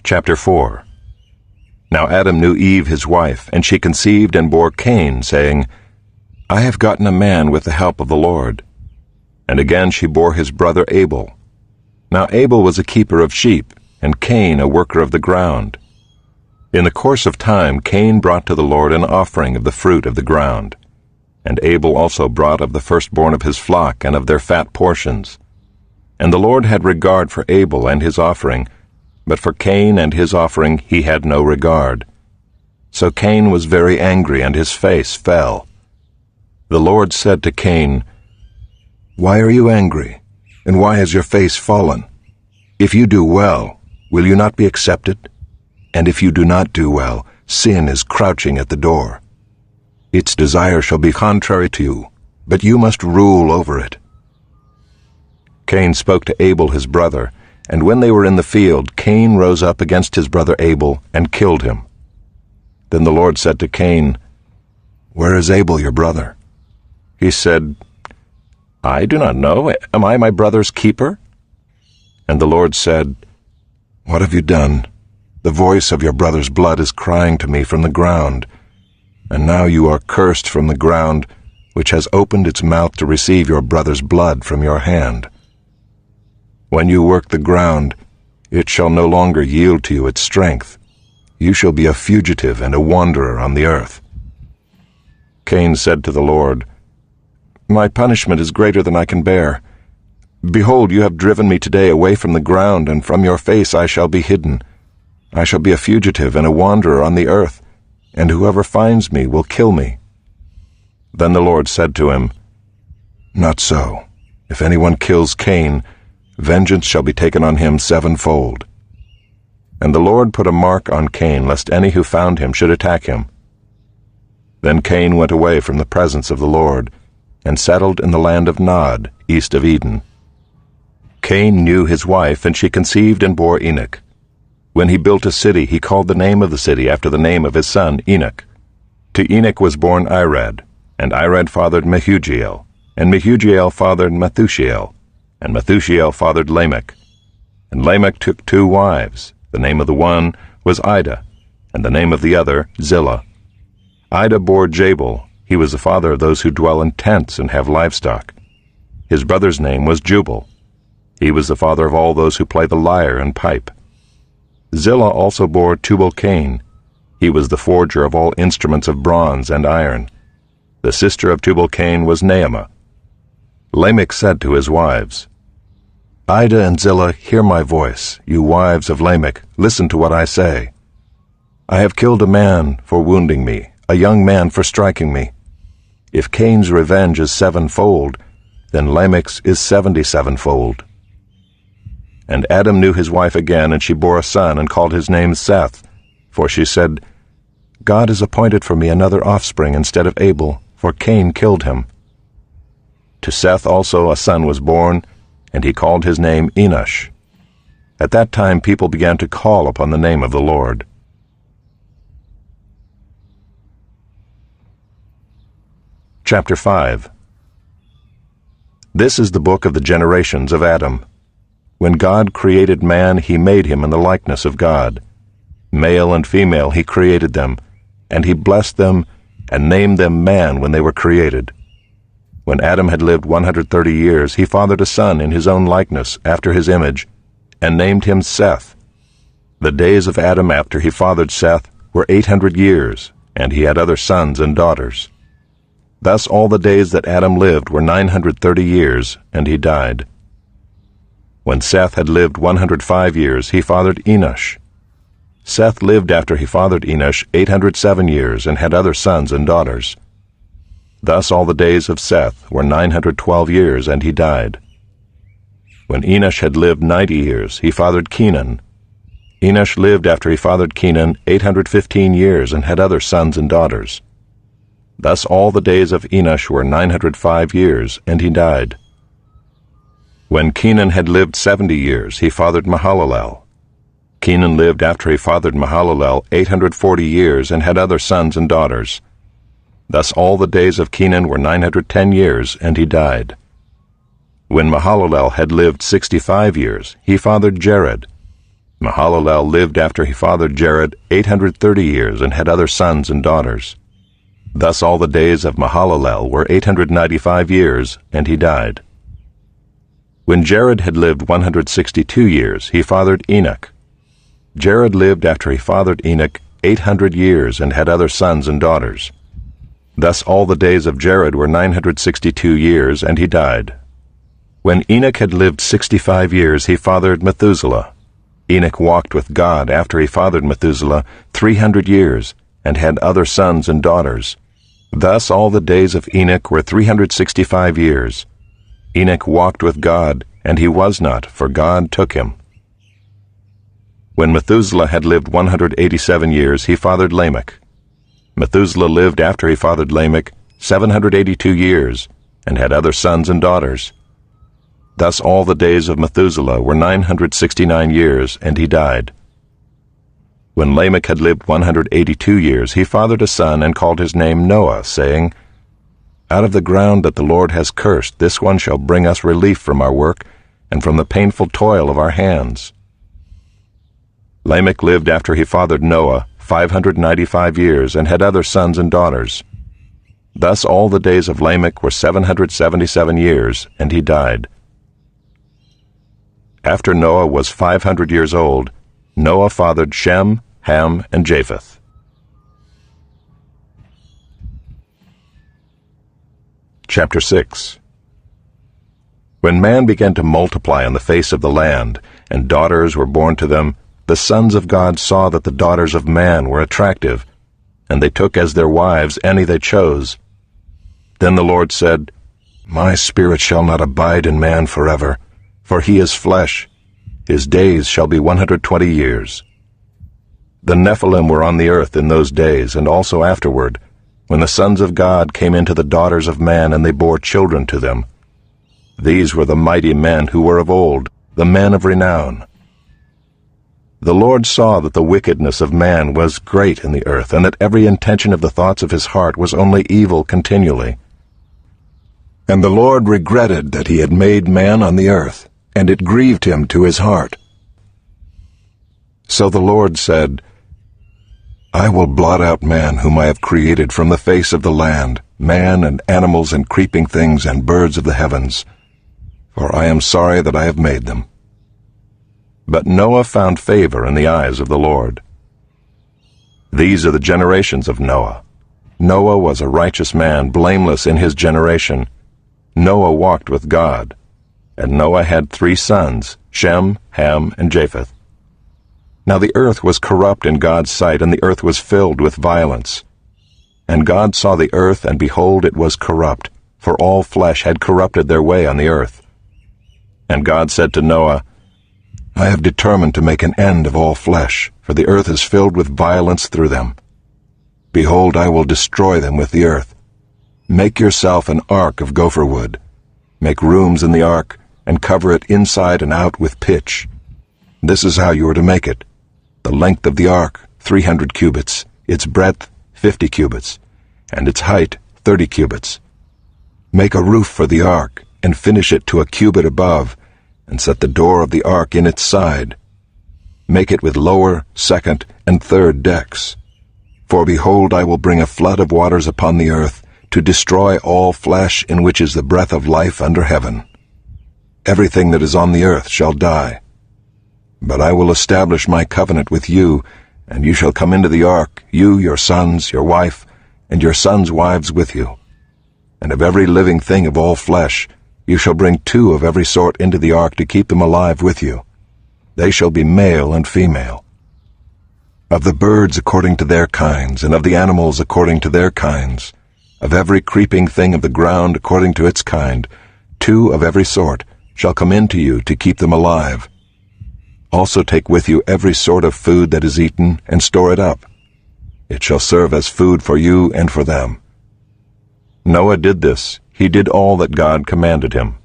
Chapter 4. Now Adam knew Eve his wife, and she conceived and bore Cain, saying, I have gotten a man with the help of the Lord. And again she bore his brother Abel. Now Abel was a keeper of sheep, and Cain a worker of the ground. In the course of time Cain brought to the Lord an offering of the fruit of the ground. And Abel also brought of the firstborn of his flock and of their fat portions. And the Lord had regard for Abel and his offering, but for Cain and his offering he had no regard. So Cain was very angry, and his face fell. The Lord said to Cain, Why are you angry, and why has your face fallen? If you do well, will you not be accepted? And if you do not do well, sin is crouching at the door. Its desire shall be contrary to you, but you must rule over it. Cain spoke to Abel his brother, and when they were in the field, Cain rose up against his brother Abel and killed him. Then the Lord said to Cain, Where is Abel your brother? He said, I do not know. Am I my brother's keeper? And the Lord said, What have you done? The voice of your brother's blood is crying to me from the ground. And now you are cursed from the ground, which has opened its mouth to receive your brother's blood from your hand. When you work the ground, it shall no longer yield to you its strength. You shall be a fugitive and a wanderer on the earth. Cain said to the Lord, My punishment is greater than I can bear. Behold, you have driven me today away from the ground, and from your face I shall be hidden. I shall be a fugitive and a wanderer on the earth, and whoever finds me will kill me. Then the Lord said to him, Not so. If anyone kills Cain, vengeance shall be taken on him sevenfold. And the Lord put a mark on Cain, lest any who found him should attack him. Then Cain went away from the presence of the Lord, and settled in the land of Nod, east of Eden. Cain knew his wife, and she conceived and bore Enoch. When he built a city, he called the name of the city after the name of his son Enoch. To Enoch was born Irad, and Irad fathered Mehujael, and Mehujael fathered Methushael, and Methushael fathered Lamech. And Lamech took 2 wives. The name of the one was Ida, and the name of the other Zillah. Ida bore Jabal. He was the father of those who dwell in tents and have livestock. His brother's name was Jubal. He was the father of all those who play the lyre and pipe. Zillah also bore Tubal-Cain. He was the forger of all instruments of bronze and iron. The sister of Tubal-Cain was Naamah. Lamech said to his wives, Ida and Zillah, hear my voice. You wives of Lamech, listen to what I say. I have killed a man for wounding me, a young man for striking me. If Cain's revenge is 7-fold, then Lamech's is 77-fold. And Adam knew his wife again, and she bore a son, and called his name Seth. For she said, God has appointed for me another offspring instead of Abel, for Cain killed him. To Seth also a son was born, and he called his name Enosh. At that time people began to call upon the name of the Lord. Chapter 5. This is the book of the generations of Adam. When God created man, he made him in the likeness of God. Male and female he created them, and he blessed them and named them man when they were created. When Adam had lived 130 years, he fathered a son in his own likeness, after his image, and named him Seth. The days of Adam after he fathered Seth were 800 years, and he had other sons and daughters. Thus all the days that Adam lived were 930 years, and he died. When Seth had lived 105 years, he fathered Enosh. Seth lived after he fathered Enosh 807 years, and had other sons and daughters. Thus all the days of Seth were 912 years, and he died. When Enosh had lived 90 years, he fathered Kenan. Enosh lived after he fathered Kenan 815 years, and had other sons and daughters. Thus all the days of Enosh were 905 years, and he died. When Kenan had lived 70 years, he fathered Mahalalel. Kenan lived after he fathered Mahalalel 840 years, and had other sons and daughters. Thus all the days of Kenan were 910 years, and he died. When Mahalalel had lived 65 years, he fathered Jared. Mahalalel lived after he fathered Jared 830 years and had other sons and daughters. Thus all the days of Mahalalel were 895 years, and he died. When Jared had lived 162 years, he fathered Enoch. Jared lived after he fathered Enoch 800 years and had other sons and daughters. Thus all the days of Jared were 962 years, and he died. When Enoch had lived 65 years, he fathered Methuselah. Enoch walked with God after he fathered Methuselah 300 years, and had other sons and daughters. Thus all the days of Enoch were 365 years. Enoch walked with God, and he was not, for God took him. When Methuselah had lived 187 years, he fathered Lamech. Methuselah lived after he fathered Lamech 782 years, and had other sons and daughters. Thus all the days of Methuselah were 969 years, and he died. When Lamech had lived 182 years, he fathered a son and called his name Noah, saying, Out of the ground that the Lord has cursed, this one shall bring us relief from our work and from the painful toil of our hands. Lamech lived after he fathered Noah 595 years, and had other sons and daughters. Thus all the days of Lamech were 777 years, and he died. After Noah was 500 years old, Noah fathered Shem, Ham, and Japheth. Chapter 6. When man began to multiply on the face of the land, and daughters were born to them, the sons of God saw that the daughters of man were attractive, and they took as their wives any they chose. Then the Lord said, My spirit shall not abide in man forever, for he is flesh. His days shall be 120 years. The Nephilim were on the earth in those days, and also afterward, when the sons of God came into the daughters of man, and they bore children to them. These were the mighty men who were of old, the men of renown. The Lord saw that the wickedness of man was great in the earth, and that every intention of the thoughts of his heart was only evil continually. And the Lord regretted that he had made man on the earth, and it grieved him to his heart. So the Lord said, I will blot out man whom I have created from the face of the land, man and animals and creeping things and birds of the heavens, for I am sorry that I have made them. But Noah found favor in the eyes of the Lord. These are the generations of Noah. Noah was a righteous man, blameless in his generation. Noah walked with God. And Noah had 3 sons, Shem, Ham, and Japheth. Now the earth was corrupt in God's sight, and the earth was filled with violence. And God saw the earth, and behold, it was corrupt, for all flesh had corrupted their way on the earth. And God said to Noah, I have determined to make an end of all flesh, for the earth is filled with violence through them. Behold, I will destroy them with the earth. Make yourself an ark of gopher wood. Make rooms in the ark, and cover it inside and out with pitch. This is how you are to make it. The length of the ark, 300 cubits, its breadth, 50 cubits, and its height, 30 cubits. Make a roof for the ark, and finish it to a cubit above, and set the door of the ark in its side. Make it with lower, second, and third decks. For behold, I will bring a flood of waters upon the earth, to destroy all flesh in which is the breath of life under heaven. Everything that is on the earth shall die. But I will establish my covenant with you, and you shall come into the ark, you, your sons, your wife, and your sons' wives with you. And of every living thing of all flesh, you shall bring 2 of every sort into the ark to keep them alive with you. They shall be male and female. Of the birds according to their kinds, and of the animals according to their kinds, of every creeping thing of the ground according to its kind, 2 of every sort shall come into you to keep them alive. Also take with you every sort of food that is eaten, and store it up. It shall serve as food for you and for them. Noah did this. He did all that God commanded him.